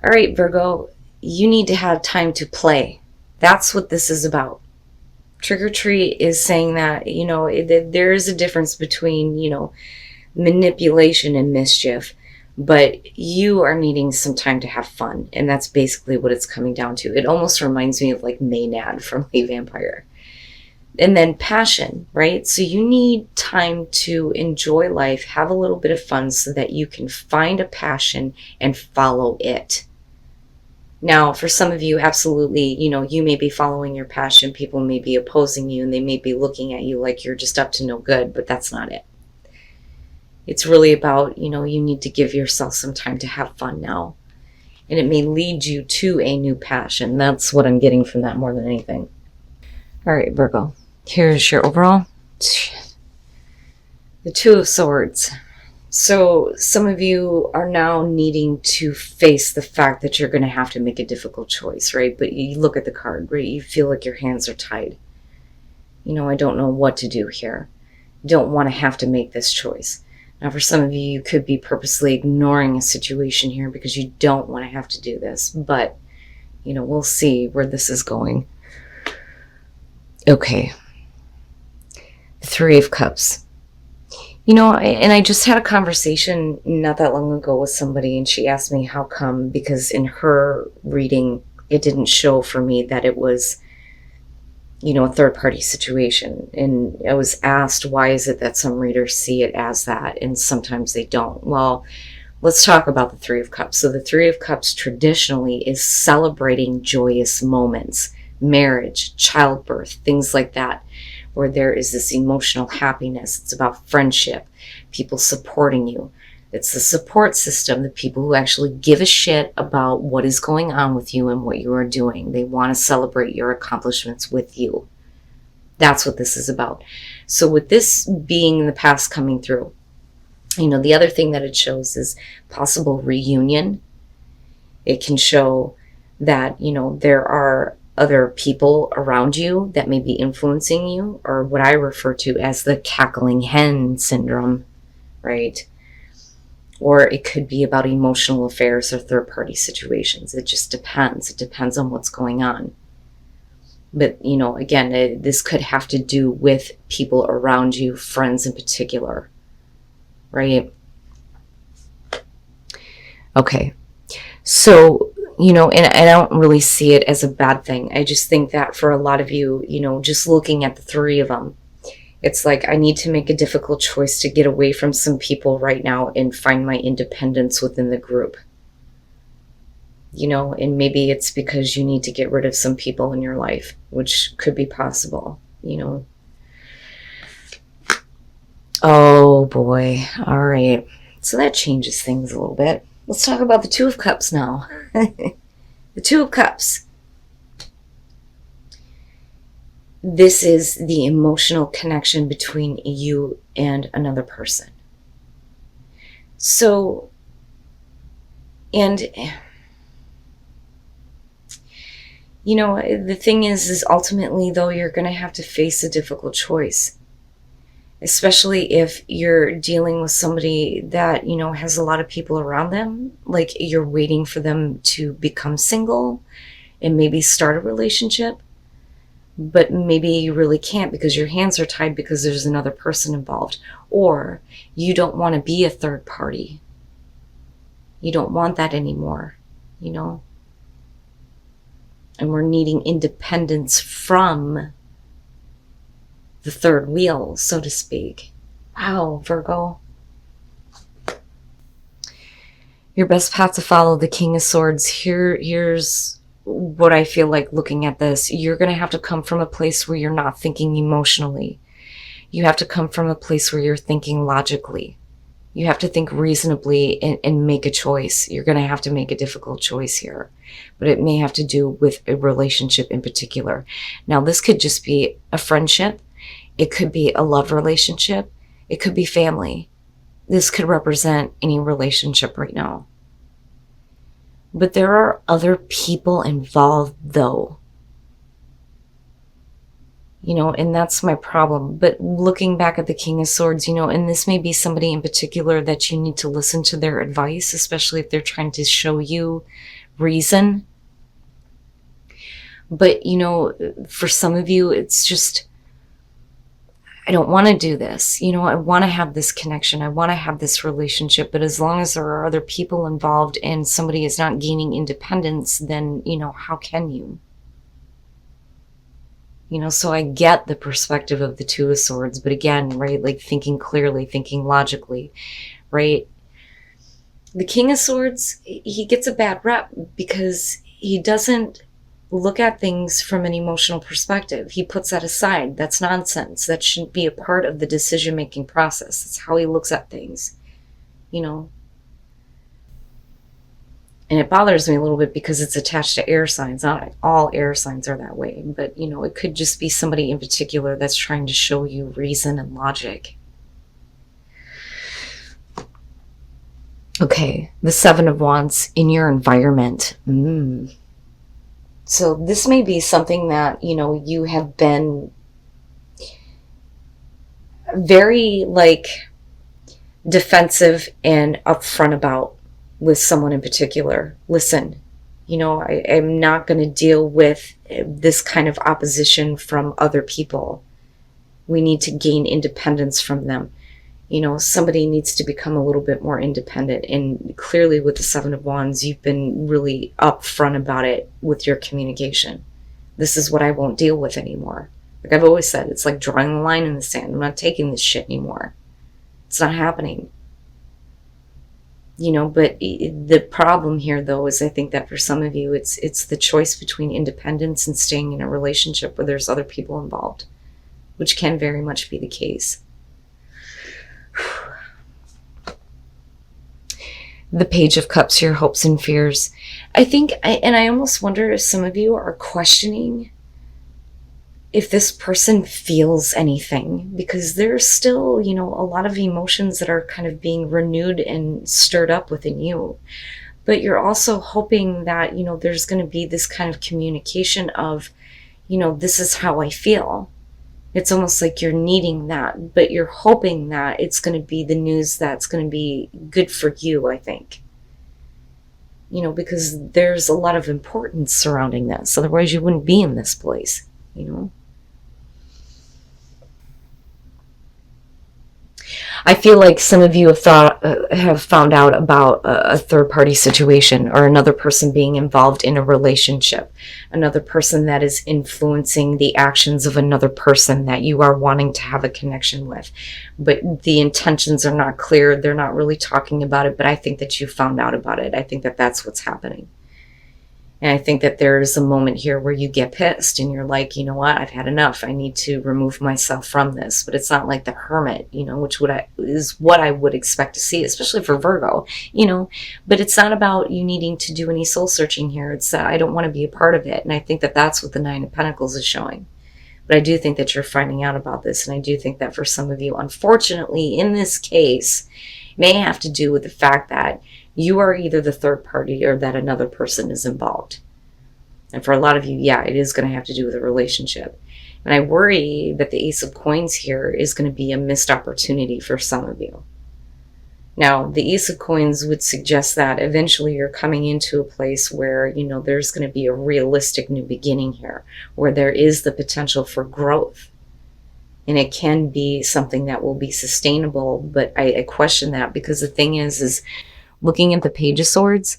All right, Virgo, you need to have time to play. That's what this is about. Trick or treat is saying that, there is a difference between, manipulation and mischief, but you are needing some time to have fun. And that's basically what it's coming down to. It almost reminds me of like Maynard from The Vampire. And then passion, right? So you need time to enjoy life, have a little bit of fun so that you can find a passion and follow it. Now, for some of you, absolutely, you may be following your passion. People may be opposing you and they may be looking at you like you're just up to no good, but that's not it. It's really about, you need to give yourself some time to have fun now. And it may lead you to a new passion. That's what I'm getting from that more than anything. All right, Virgo. Here's your overall. The Two of Swords. So some of you are now needing to face the fact that you're going to have to make a difficult choice, right? But you look at the card, right? You feel like your hands are tied. I don't know what to do here. Don't want to have to make this choice. Now, for some of you, you could be purposely ignoring a situation here because you don't want to have to do this. But, we'll see where this is going. Okay. The Three of Cups. And I just had a conversation not that long ago with somebody, and she asked me how come, because in her reading, it didn't show for me that it was, a third-party situation. And I was asked, why is it that some readers see it as that, and sometimes they don't? Well, let's talk about the Three of Cups. So the Three of Cups traditionally is celebrating joyous moments, marriage, childbirth, things like that, where there is this emotional happiness. It's about friendship, people supporting you. It's the support system, the people who actually give a shit about what is going on with you and what you are doing. They want to celebrate your accomplishments with you. That's what this is about. So with this being in the past coming through, the other thing that it shows is possible reunion. It can show that, there are other people around you that may be influencing you, or what I refer to as the cackling hen syndrome, right? Or it could be about emotional affairs or third-party situations. It just depends. It depends on what's going on. But, again, this could have to do with people around you, friends in particular, right? Okay. So, and I don't really see it as a bad thing. I just think that for a lot of you, just looking at the three of them, it's like, I need to make a difficult choice to get away from some people right now and find my independence within the group. And maybe it's because you need to get rid of some people in your life, which could be possible, Oh boy. All right. So that changes things a little bit. Let's talk about the Two of Cups now. The Two of Cups. This is the emotional connection between you and another person. So, and, the thing is ultimately, though, you're going to have to face a difficult choice. Especially if you're dealing with somebody that, has a lot of people around them, like you're waiting for them to become single and maybe start a relationship, but maybe you really can't because your hands are tied because there's another person involved, or you don't want to be a third party. You don't want that anymore, and we're needing independence from the third wheel, so to speak. Wow, Virgo. Your best path to follow, the King of Swords. Here's what I feel like looking at this. You're going to have to come from a place where you're not thinking emotionally. You have to come from a place where you're thinking logically. You have to think reasonably and make a choice. You're going to have to make a difficult choice here, but it may have to do with a relationship in particular. Now, this could just be a friendship. It could be a love relationship. It could be family. This could represent any relationship right now. But there are other people involved, though. And that's my problem. But looking back at the King of Swords, and this may be somebody in particular that you need to listen to their advice, especially if they're trying to show you reason. But, for some of you, it's just, I don't want to do this. I want to have this connection. I want to have this relationship. But as long as there are other people involved and somebody is not gaining independence, then, how can you? So I get the perspective of the Two of Swords, but again, right, like thinking clearly, thinking logically, right? The King of Swords, he gets a bad rep because he doesn't look at things from an emotional perspective. He puts that aside. That's nonsense. That shouldn't be a part of the decision-making process. That's how he looks at things, And it bothers me a little bit because it's attached to air signs. Not all air signs are that way, but it could just be somebody in particular that's trying to show you reason and logic. Okay, the Seven of Wands in your environment. So this may be something that, you have been very defensive and upfront about with someone in particular. Listen, I'm not going to deal with this kind of opposition from other people. We need to gain independence from them. Somebody needs to become a little bit more independent. And clearly with the Seven of Wands, you've been really upfront about it with your communication. This is what I won't deal with anymore. Like I've always said, it's like drawing a line in the sand. I'm not taking this shit anymore. It's not happening. But the problem here, though, is I think that for some of you, it's the choice between independence and staying in a relationship where there's other people involved, which can very much be the case. The Page of Cups, your hopes and fears. I think, and I almost wonder if some of you are questioning if this person feels anything, because there's still, a lot of emotions that are kind of being renewed and stirred up within you. But you're also hoping that, there's going to be this kind of communication of, this is how I feel. It's almost like you're needing that, but you're hoping that it's going to be the news that's going to be good for you, I think. Because there's a lot of importance surrounding this. Otherwise, you wouldn't be in this place, I feel like some of you have found out about a third-party situation or another person being involved in a relationship, another person that is influencing the actions of another person that you are wanting to have a connection with. But the intentions are not clear. They're not really talking about it, but I think that you found out about it. I think that that's what's happening. And I think that there's a moment here where you get pissed and you're like, you know what, I've had enough. I need to remove myself from this. But it's not like the Hermit, which is what I would expect to see, especially for Virgo, But it's not about you needing to do any soul searching here. It's I don't want to be a part of it. And I think that that's what the Nine of Pentacles is showing. But I do think that you're finding out about this. And I do think that for some of you, unfortunately, in this case, may have to do with the fact that you are either the third party or that another person is involved. And for a lot of you, yeah, it is going to have to do with a relationship. And I worry that the Ace of Coins here is going to be a missed opportunity for some of you. Now, the Ace of Coins would suggest that eventually you're coming into a place where, there's going to be a realistic new beginning here, where there is the potential for growth. And it can be something that will be sustainable, but I question that, because the thing is looking at the Page of Swords,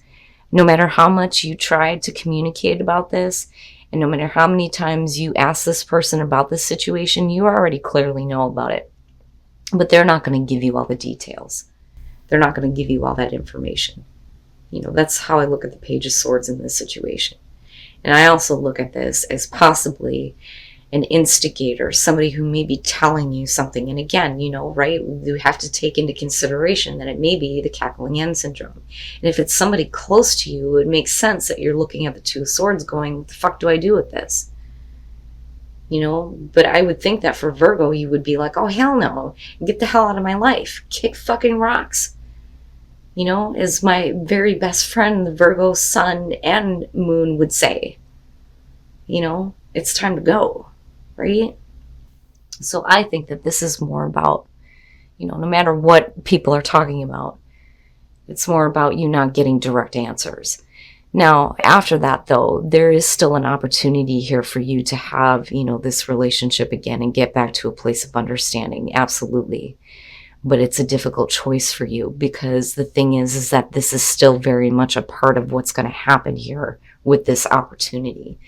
no matter how much you tried to communicate about this, and no matter how many times you ask this person about this situation, you already clearly know about it. But they're not going to give you all the details. They're not going to give you all that information. That's how I look at the Page of Swords in this situation. And I also look at this as possibly an instigator, somebody who may be telling you something. And again, right, you have to take into consideration that it may be the cackling hen syndrome. And if it's somebody close to you, it makes sense that you're looking at the Two of Swords going, what the fuck do I do with this? But I would think that for Virgo, you would be like, oh, hell no, get the hell out of my life. Kick fucking rocks. As my very best friend, the Virgo sun and moon would say, it's time to go. Right? So I think that this is more about, no matter what people are talking about, it's more about you not getting direct answers. Now, after that, though, there is still an opportunity here for you to have, this relationship again and get back to a place of understanding. Absolutely. But it's a difficult choice for you, because the thing is that this is still very much a part of what's going to happen here with this opportunity.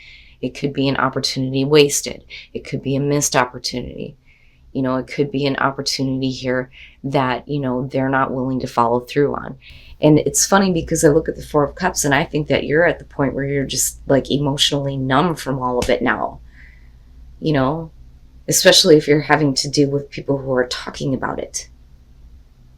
It could be an opportunity wasted. It could be a missed opportunity. It could be an opportunity here that, they're not willing to follow through on. And it's funny because I look at the Four of Cups and I think that you're at the point where you're just like emotionally numb from all of it now, especially if you're having to deal with people who are talking about it.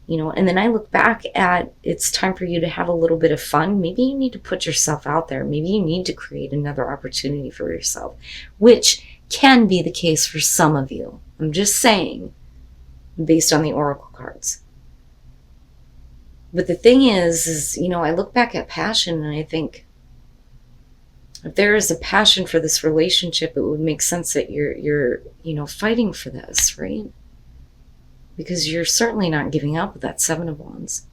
And then I look back at, it's time for you to have a little bit of fun. Maybe you need to put yourself out there. Maybe you need to create another opportunity for yourself, which can be the case for some of you. I'm just saying, based on the oracle cards. But the thing is, I look back at passion and I think, if there is a passion for this relationship, it would make sense that you're fighting for this, right? Because you're certainly not giving up with that Seven of Wands.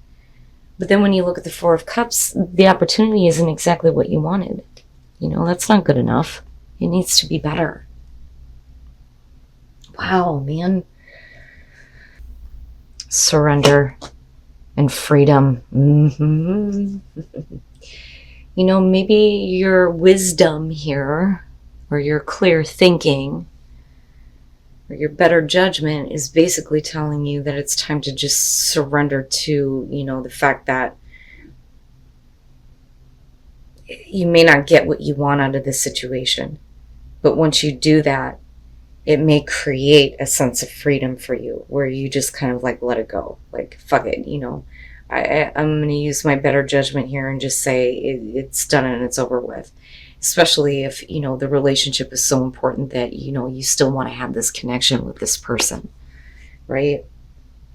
But then when you look at the Four of Cups, the opportunity isn't exactly what you wanted. That's not good enough. It needs to be better. Wow, man. Surrender and freedom. Maybe your wisdom here, or your clear thinking, or your better judgment is basically telling you that it's time to just surrender to, the fact that you may not get what you want out of this situation. But once you do that, it may create a sense of freedom for you, where you just kind of like let it go. Like, fuck it, I'm going to use my better judgment here and just say it's done and it's over with. Especially if, the relationship is so important that, you still want to have this connection with this person, right?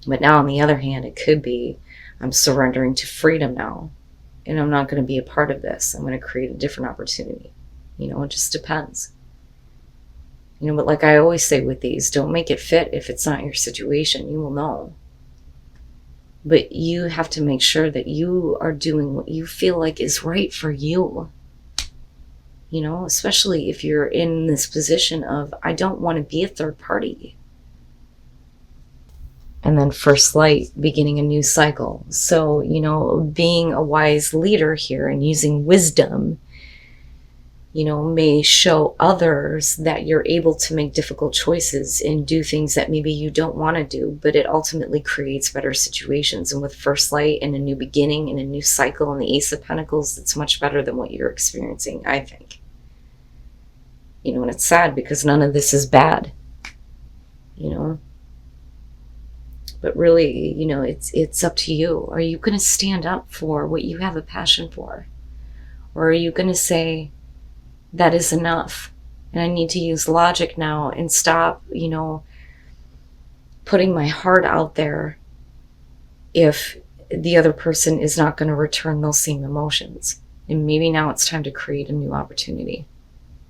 But now on the other hand, it could be, I'm surrendering to freedom now, and I'm not going to be a part of this. I'm going to create a different opportunity. It just depends. But like I always say with these, don't make it fit if it's not your situation. You will know. But you have to make sure that you are doing what you feel like is right for you. Especially if you're in this position of, I don't want to be a third party. And then first light, beginning a new cycle. So, being a wise leader here and using wisdom, may show others that you're able to make difficult choices and do things that maybe you don't want to do, but it ultimately creates better situations. And with first light and a new beginning and a new cycle and the Ace of Pentacles, it's much better than what you're experiencing, I think. And it's sad because none of this is bad, but really, it's up to you. Are you going to stand up for what you have a passion for? Or are you going to say, that is enough, and I need to use logic now and stop, putting my heart out there if the other person is not going to return those same emotions. And maybe now it's time to create a new opportunity.